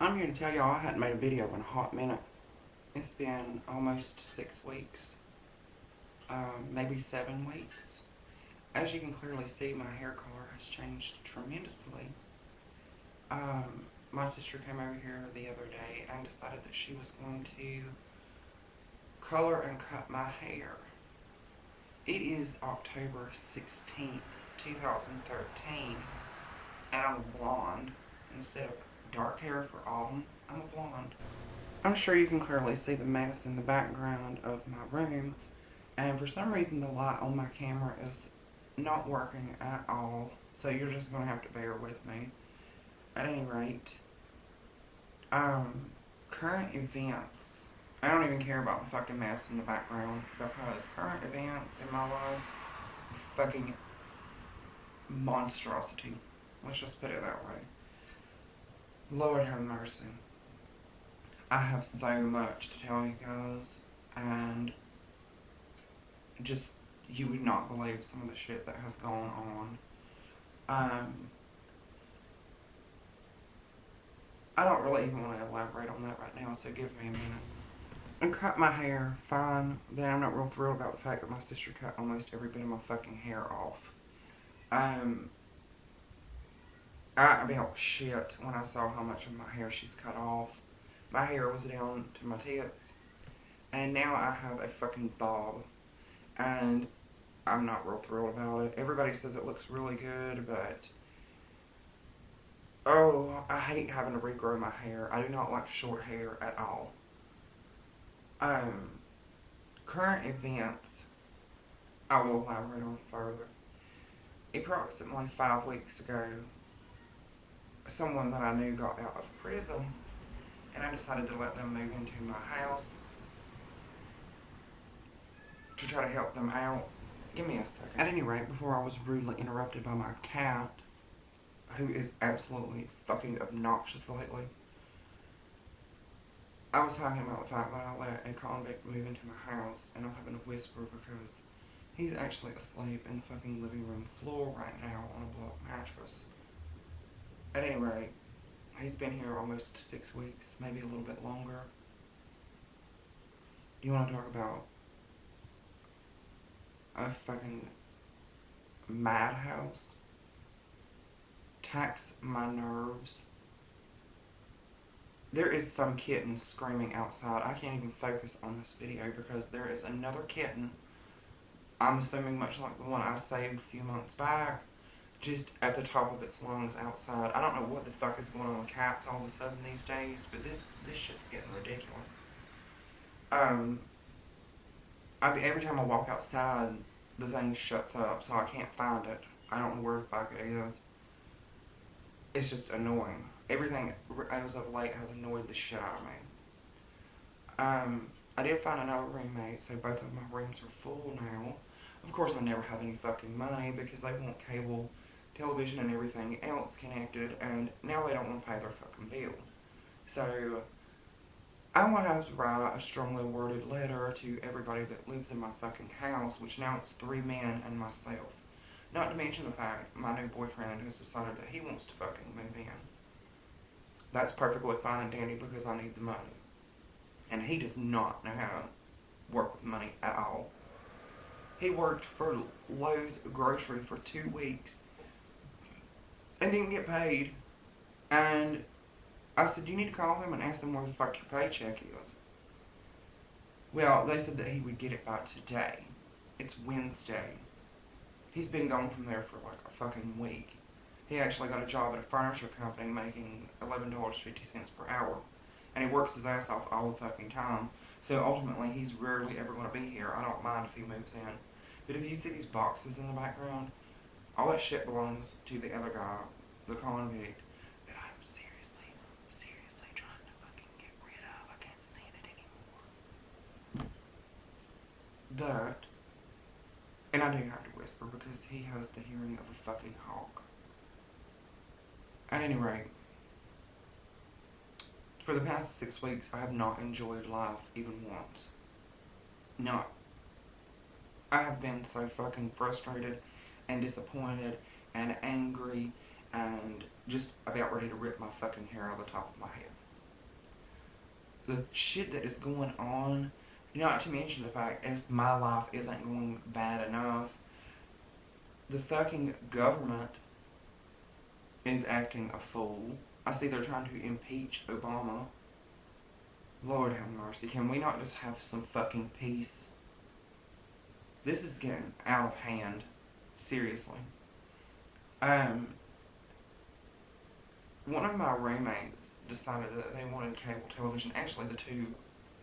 I'm here to tell y'all I hadn't made a video in a hot minute. It's been almost 6 weeks, maybe 7 weeks. As you can clearly see, my hair color has changed tremendously. My sister came over here the other day and decided that she was going to color and cut my hair. It is October 16th, 2013, and I'm a blonde. Instead of dark hair for autumn, I'm a blonde. I'm sure you can clearly see the mess in the background of my room, and for some reason the light on my camera is not working at all, so you're just going to have to bear with me. At any rate, current events. I don't even care about the fucking mess in the background, because current events in my life are fucking monstrosity. Let's just put it that way. Lord have mercy. I have so much to tell you guys, and just, you would not believe some of the shit that has gone on. I don't really even want to elaborate on that right now, so give me a minute. I cut my hair fine, but I'm not real thrilled about the fact that my sister cut almost every bit of my fucking hair off. I about shit when I saw how much of my hair she's cut off. My hair was down to my tits, and now I have a fucking bob, and I'm not real thrilled about it. Everybody says it looks really good, but oh, I hate having to regrow my hair. I do not like short hair at all. Current events, I will elaborate on further. Approximately 5 weeks ago, someone that I knew got out of prison, and I decided to let them move into my house to try to help them out. Give me a second. At any rate, before I was rudely interrupted by my cat, who is absolutely fucking obnoxious lately, I was talking about the fact that I let a convict move into my house, and I'm having to whisper because he's actually asleep in the fucking living room floor right now on a block mattress. At any rate, he's been here almost 6 weeks, maybe a little bit longer. You want to talk about a fucking madhouse? Tax my nerves. There is some kitten screaming outside. I can't even focus on this video because there is another kitten, I'm assuming much like the one I saved a few months back, just at the top of its lungs outside. I don't know what the fuck is going on with cats all of a sudden these days, but this shit's getting ridiculous. Every time I walk outside, the thing shuts up, so I can't find it. I don't know where the fuck it is. It's just annoying. Everything as of late has annoyed the shit out of me. I did find another roommate, so both of my rooms are full now. Of course, I never have any fucking money because they want cable television and everything else connected, and now they don't want to pay their fucking bill. So, I want to have to write a strongly worded letter to everybody that lives in my fucking house, which now it's 3 men and myself. Not to mention the fact my new boyfriend has decided that he wants to fucking move in. That's perfectly fine and dandy because I need the money. And he does not know how to work with money at all. He worked for Lowe's grocery for 2 weeks and didn't get paid. And I said, you need to call him and ask them where the fuck your paycheck is. Well, they said that he would get it by today. It's Wednesday. He's been gone from there for like a fucking week. He actually got a job at a furniture company making $11.50 per hour. And he works his ass off all the fucking time. So ultimately, he's rarely ever going to be here. I don't mind if he moves in. But if you see these boxes in the background, all that shit belongs to the other guy, the convict, that I'm seriously trying to fucking get rid of. I can't stand it anymore. But, and I do have to whisper because he has the hearing of a fucking hawk. At any rate, for the past 6 weeks, I have not enjoyed life even once. Not. I have been so fucking frustrated and disappointed and angry and just about ready to rip my fucking hair out of the top of my head. the shit that is going on, not to mention the fact if my life isn't going bad enough, the fucking government is acting a fool. I see they're trying to impeach Obama. Lord have mercy. Can we not just have some fucking peace? This is getting out of hand. Seriously. One of my roommates decided that they wanted cable television. Actually, the two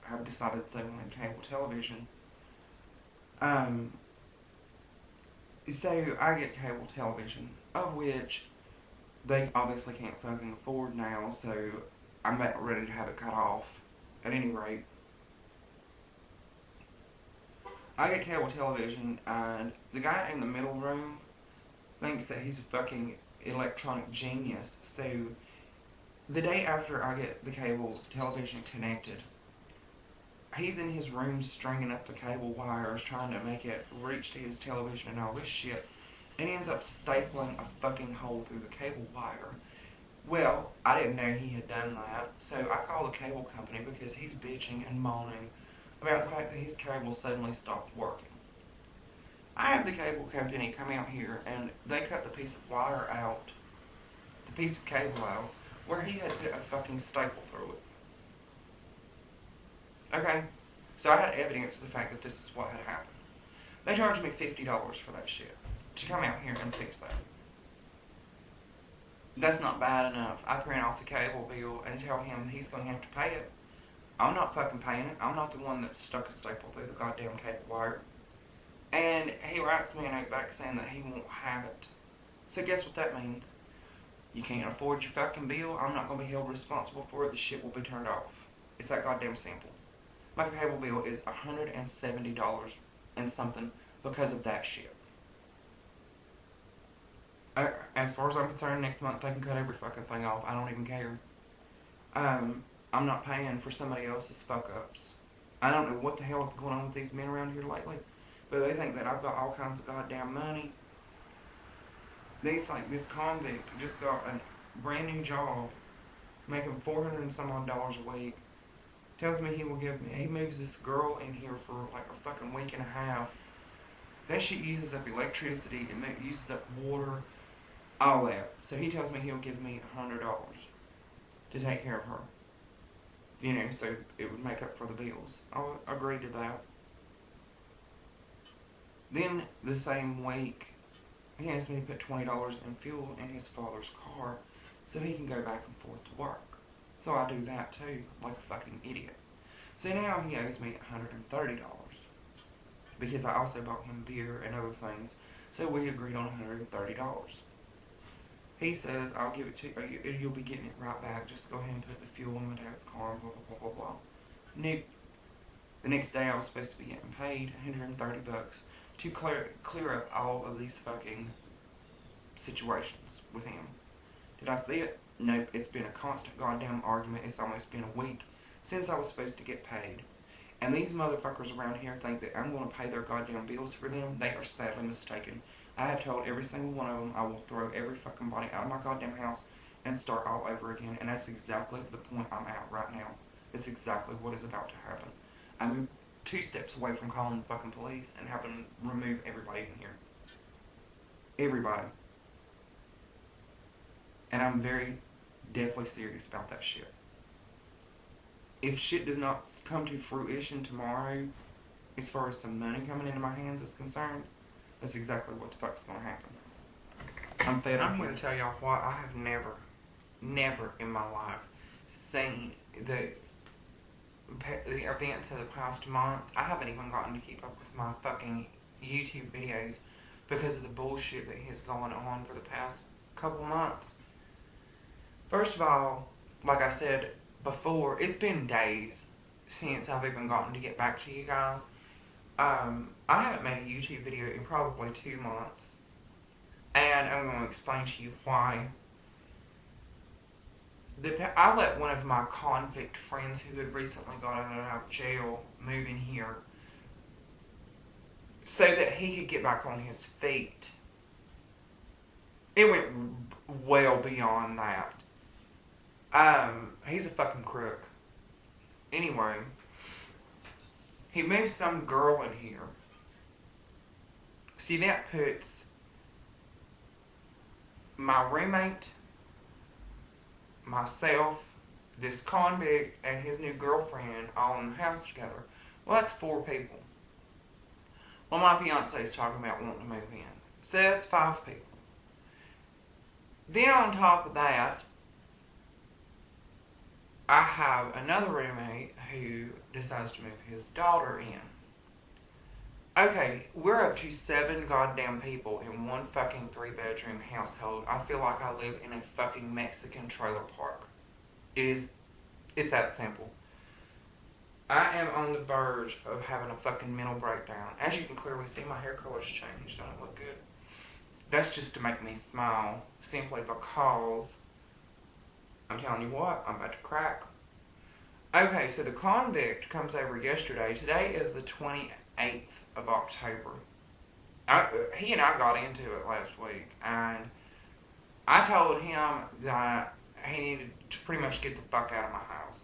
have decided that they wanted cable television. So I get cable television, of which they obviously can't fucking afford now, so I'm about ready to have it cut off. At any rate, I get cable television, and the guy in the middle room thinks that he's a fucking electronic genius. So the day after I get the cable television connected, he's in his room stringing up the cable wires, trying to make it reach to his television and all this shit, and he ends up stapling a fucking hole through the cable wire. Well, I didn't know he had done that, so I called the cable company because he's bitching and moaning about the fact that his cable suddenly stopped working. I have the cable company come out here, and they cut the piece of wire out, the piece of cable out, where he had put a fucking staple through it. Okay? So I had evidence of the fact that this is what had happened. They charged me $50 for that shit, to come out here and fix that. That's not bad enough. I print off the cable bill and tell him he's going to have to pay it. I'm not fucking paying it. I'm not the one that stuck a staple through the goddamn cable wire. And he writes me a note back saying that he won't have it. So guess what that means? You can't afford your fucking bill. I'm not going to be held responsible for it. The shit will be turned off. It's that goddamn simple. My cable bill is $170 and something because of that shit. As far as I'm concerned, next month they can cut every fucking thing off. I don't even care. I'm not paying for somebody else's fuck-ups. I don't know what the hell is going on with these men around here lately, but they think that I've got all kinds of goddamn money. This convict just got a brand new job, making $400 and some odd a week. Tells me he moves this girl in here for like a fucking week and a half. That shit uses up electricity, it uses up water, all that. So he tells me he'll give me $100 to take care of her. You know, so it would make up for the bills. I'll agree to that. Then, the same week, he asked me to put $20 in fuel in his father's car so he can go back and forth to work. So I do that too, like a fucking idiot. So now he owes me $130 because I also bought him beer and other things. So we agreed on $130. He says, I'll give it to you, you'll be getting it right back. Just go ahead and put the fuel in my dad's car, blah, blah, blah, blah, blah. Nope. The next day I was supposed to be getting paid $130 to clear up all of these fucking situations with him. Did I see it? Nope. It's been a constant goddamn argument. It's almost been a week since I was supposed to get paid. And these motherfuckers around here think that I'm going to pay their goddamn bills for them. They are sadly mistaken. I have told every single one of them I will throw every fucking body out of my goddamn house and start all over again. And that's exactly the point I'm at right now. It's exactly what is about to happen. I'm 2 steps away from calling the fucking police and having them remove everybody in here. Everybody. And I'm very deathly serious about that shit. If shit does not come to fruition tomorrow, as far as some money coming into my hands is concerned, that's exactly what the fuck's gonna happen. I'm fed up. I'm here to tell y'all why I have never in my life seen the events of the past month. I haven't even gotten to keep up with my fucking YouTube videos because of the bullshit that has gone on for the past couple months. First of all, like I said before, it's been days since I've even gotten to get back to you guys. I haven't made a YouTube video in probably 2 months, and I'm going to explain to you why. I let one of my convict friends who had recently gotten out of jail move in here so that he could get back on his feet. It went well beyond that. He's a fucking crook. Anyway, he moved some girl in here. See, that puts my roommate, myself, this convict, and his new girlfriend all in the house together. Well, that's 4 people. Well, my fiance is talking about wanting to move in. So that's 5 people. Then on top of that, I have another roommate who decides to move his daughter in. Okay, we're up to 7 goddamn people in one fucking 3-bedroom household. I feel like I live in a fucking Mexican trailer park. It's that simple. I am on the verge of having a fucking mental breakdown. As you can clearly see, my hair color's changed. Don't it look good? That's just to make me smile, simply because I'm telling you what, I'm about to crack. Okay, so the convict comes over yesterday. Today is the 28th of October. He and I got into it last week, and I told him that he needed to pretty much get the fuck out of my house.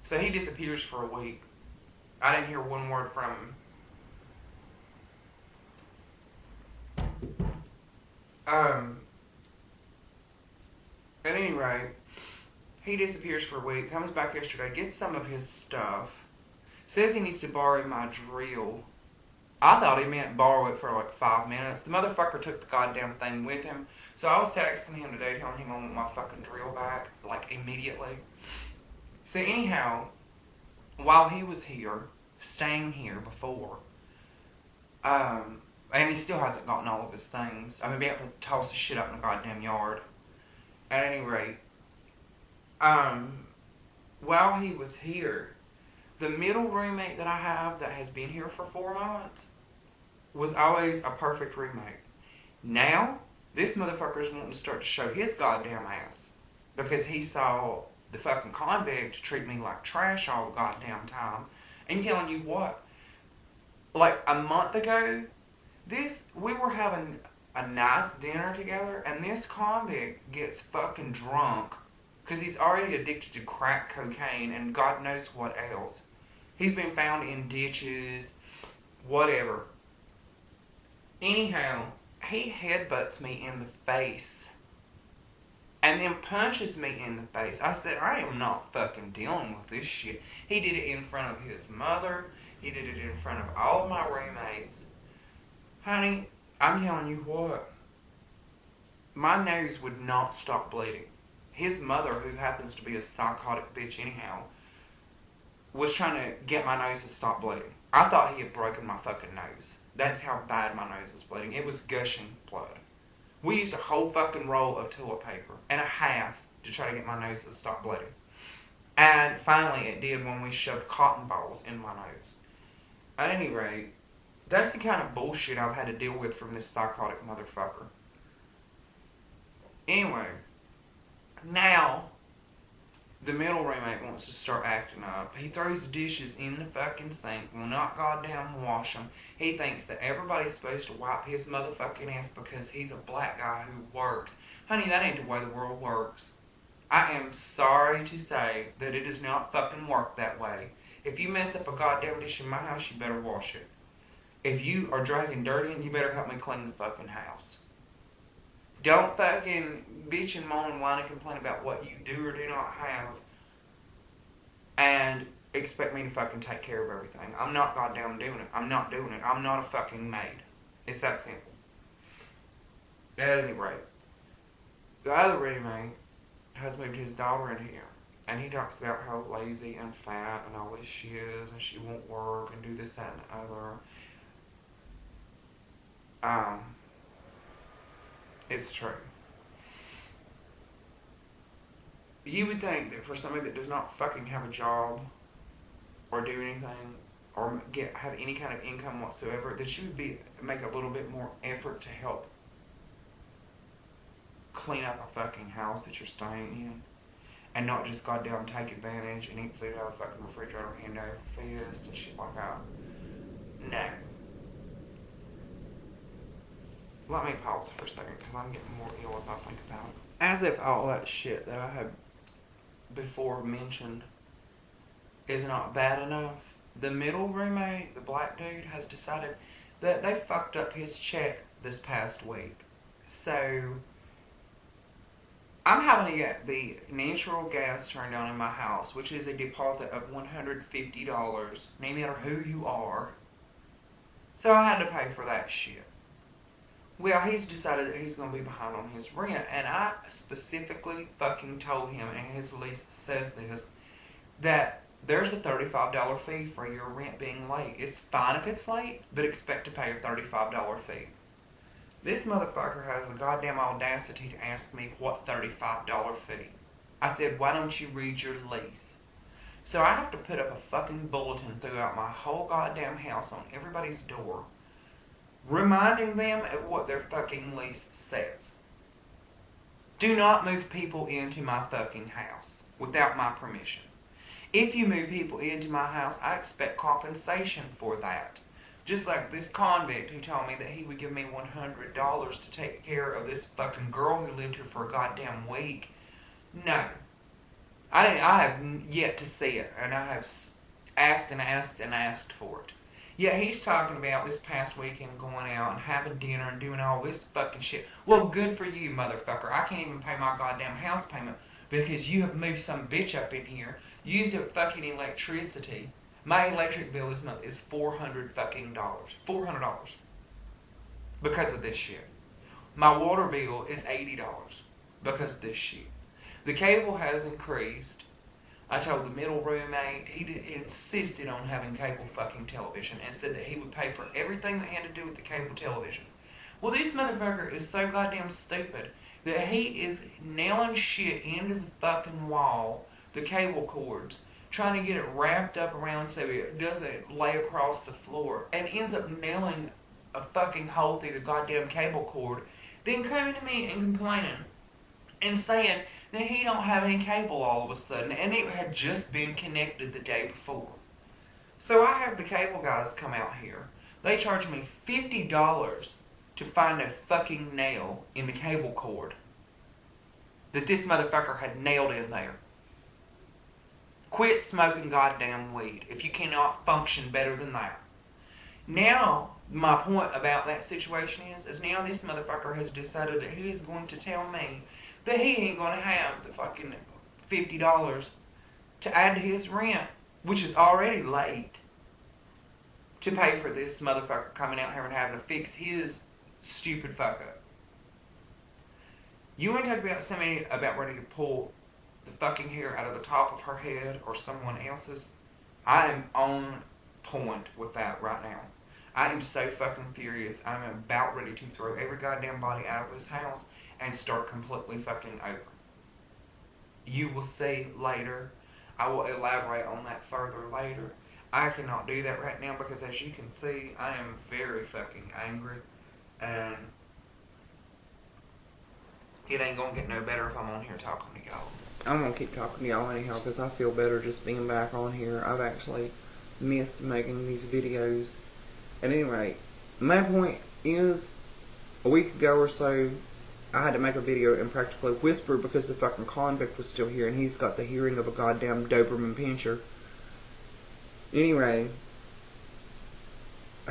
So he disappears for a week. I didn't hear one word from him. At any rate, he disappears for a week, comes back yesterday, gets some of his stuff, says he needs to borrow my drill. I thought he meant borrow it for like 5 minutes. The motherfucker took the goddamn thing with him. So I was texting him today telling him I want my fucking drill back, like immediately. So anyhow, while he was here, staying here before, and he still hasn't gotten all of his things. I mean, be able to toss the shit up in the goddamn yard. At any rate, while he was here, the middle roommate that I have that has been here for 4 months was always a perfect roommate. Now, this motherfucker is wanting to start to show his goddamn ass because he saw the fucking convict treat me like trash all the goddamn time. And telling you what, like a month ago, we were having a nice dinner together, and this convict gets fucking drunk because he's already addicted to crack cocaine and God knows what else. He's been found in ditches, whatever. Anyhow, he headbutts me in the face and then punches me in the face. I said, I am not fucking dealing with this shit. He did it in front of his mother. He did it in front of all of my roommates. Honey, I'm telling you what, my nose would not stop bleeding. His mother, who happens to be a psychotic bitch anyhow, was trying to get my nose to stop bleeding. I thought he had broken my fucking nose. That's how bad my nose was bleeding. It was gushing blood. We used a whole fucking roll of toilet paper and a half to try to get my nose to stop bleeding. And finally it did when we shoved cotton balls in my nose. At any rate, that's the kind of bullshit I've had to deal with from this psychotic motherfucker. Anyway, now the middle roommate wants to start acting up. He throws dishes in the fucking sink, will not goddamn wash them. He thinks that everybody's supposed to wipe his motherfucking ass because he's a black guy who works. Honey, that ain't the way the world works. I am sorry to say that it does not fucking work that way. If you mess up a goddamn dish in my house, you better wash it. If you are dragging dirt in, you better help me clean the fucking house. Don't fucking bitch and moan and whine and complain about what you do or do not have and expect me to fucking take care of everything. I'm not goddamn doing it. I'm not doing it. I'm not a fucking maid. It's that simple. At any rate, the other roommate has moved his daughter in here, and he talks about how lazy and fat and all this she is, and she won't work and do this, that, and the other. It's true. You would think that for somebody that does not fucking have a job or do anything or have any kind of income whatsoever, that you would make a little bit more effort to help clean up a fucking house that you're staying in and not just goddamn take advantage and eat food out of the fucking refrigerator hand over fist and shit like that. No. Let me pause for a second because I'm getting more ill as I think about it. As if all that shit that I had before mentioned is not bad enough, the middle roommate, the black dude, has decided that they fucked up his check this past week. So I'm having to get the natural gas turned on in my house, which is a deposit of $150, no matter who you are. So I had to pay for that shit. Well, he's decided that he's going to be behind on his rent, and I specifically fucking told him, and his lease says this, that there's a $35 fee for your rent being late. It's fine if it's late, but expect to pay a $35 fee. This motherfucker has the goddamn audacity to ask me what $35 fee. I said, why don't you read your lease? So I have to put up a fucking bulletin throughout my whole goddamn house on everybody's door, reminding them of what their fucking lease says. Do not move people into my fucking house without my permission. If you move people into my house, I expect compensation for that. Just like this convict who told me that he would give me $100 to take care of this fucking girl who lived here for a goddamn week. No. I have yet to see it, and I have asked and asked and asked for it. Yet he's talking about this past weekend going out and having dinner and doing all this fucking shit. Well, good for you, motherfucker. I can't even pay my goddamn house payment because you have moved some bitch up in here, used up fucking electricity. My electric bill this month is $400 fucking dollars. $400. Because of this shit. My water bill is $80 because of this shit. The cable has increased. I told the middle roommate, he insisted on having cable fucking television and said that he would pay for everything that had to do with the cable television. Well, this motherfucker is so goddamn stupid that he is nailing shit into the fucking wall, the cable cords, trying to get it wrapped up around so it doesn't lay across the floor, and ends up nailing a fucking hole through the goddamn cable cord, then coming to me and complaining and saying that he don't have any cable all of a sudden, and it had just been connected the day before. So I have the cable guys come out here. They charge me $50 to find a fucking nail in the cable cord that this motherfucker had nailed in there. Quit smoking goddamn weed if you cannot function better than that. Now, my point about that situation is now this motherfucker has decided that he is going to tell me that he ain't going to have the fucking $50 to add to his rent, which is already late, to pay for this motherfucker coming out here and having to fix his stupid fuck up. You ain't talking about somebody about ready to pull the fucking hair out of the top of her head or someone else's. I am on point with that right now. I am so fucking furious. I'm about ready to throw every goddamn body out of this house and start completely fucking over. You will see later. I will elaborate on that further later. I cannot do that right now because, as you can see, I am very fucking angry, and it ain't gonna get no better if I'm on here talking to y'all. I'm gonna keep talking to y'all anyhow because I feel better just being back on here. I've actually missed making these videos. At any rate, my point is, a week ago or so, I had to make a video and practically whisper because the fucking convict was still here and he's got the hearing of a goddamn Doberman pinscher. Anyway,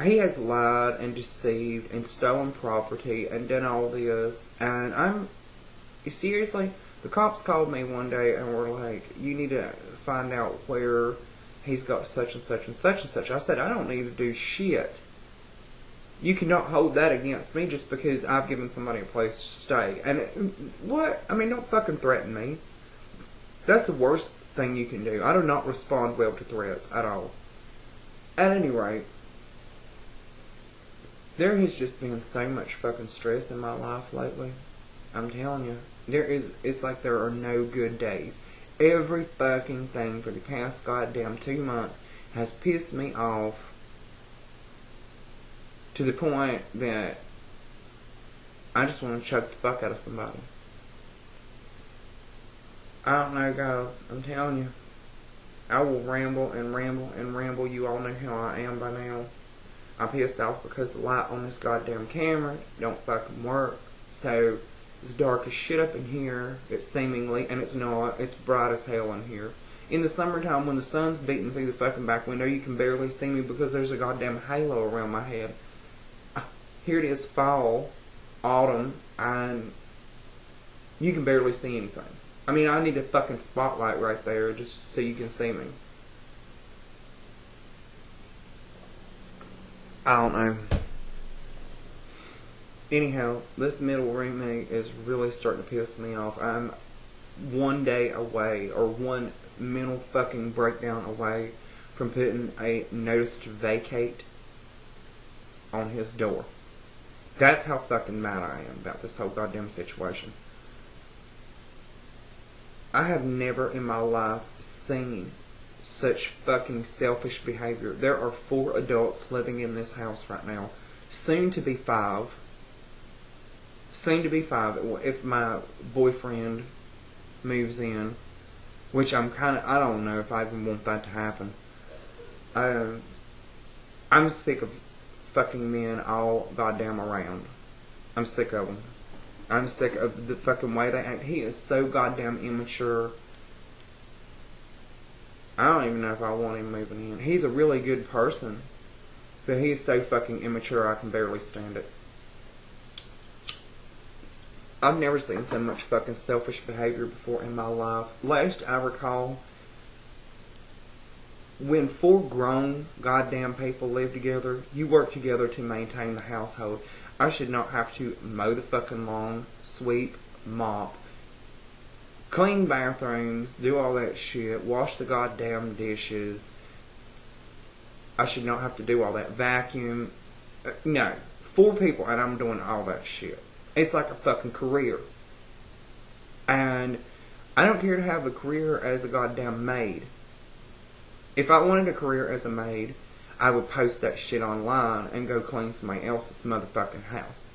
he has lied and deceived and stolen property and done all this, and seriously, the cops called me one day and were like, you need to find out where he's got such and such and such and such. I said, I don't need to do shit. You cannot hold that against me just because I've given somebody a place to stay. And what? I mean, don't fucking threaten me. That's the worst thing you can do. I do not respond well to threats at all. At any rate, there has just been so much fucking stress in my life lately. I'm telling you. It's like there are no good days. Every fucking thing for the past goddamn 2 months has pissed me off to the point that I just want to choke the fuck out of somebody. I don't know, guys. I'm telling you. I will ramble and ramble and ramble. You all know how I am by now. I'm pissed off because the light on this goddamn camera don't fucking work. So it's dark as shit up in here. It's seemingly, and it's not. It's bright as hell in here. In the summertime, when the sun's beating through the fucking back window, you can barely see me because there's a goddamn halo around my head. Here it is, fall, autumn, and you can barely see anything. I mean, I need a fucking spotlight right there just so you can see me. I don't know. Anyhow, this middle remake is really starting to piss me off. I'm one day away, or one mental fucking breakdown away from putting a notice to vacate on his door. That's how fucking mad I am about this whole goddamn situation. I have never in my life seen such fucking selfish behavior. There are 4 adults living in this house right now. Soon to be 5. Soon to be 5 if my boyfriend moves in. Which I don't know if I even want that to happen. I'm sick of fucking men all goddamn around. I'm sick of them. I'm sick of the fucking way they act. He is so goddamn immature. I don't even know if I want him moving in. He's a really good person, but he's so fucking immature I can barely stand it. I've never seen so much fucking selfish behavior before in my life. Last I recall, when 4 grown goddamn people live together, you work together to maintain the household. I should not have to mow the fucking lawn, sweep, mop, clean bathrooms, do all that shit, wash the goddamn dishes. I should not have to do all that, vacuum. No, 4 people and I'm doing all that shit. It's like a fucking career. And I don't care to have a career as a goddamn maid. If I wanted a career as a maid, I would post that shit online and go clean somebody else's motherfucking house.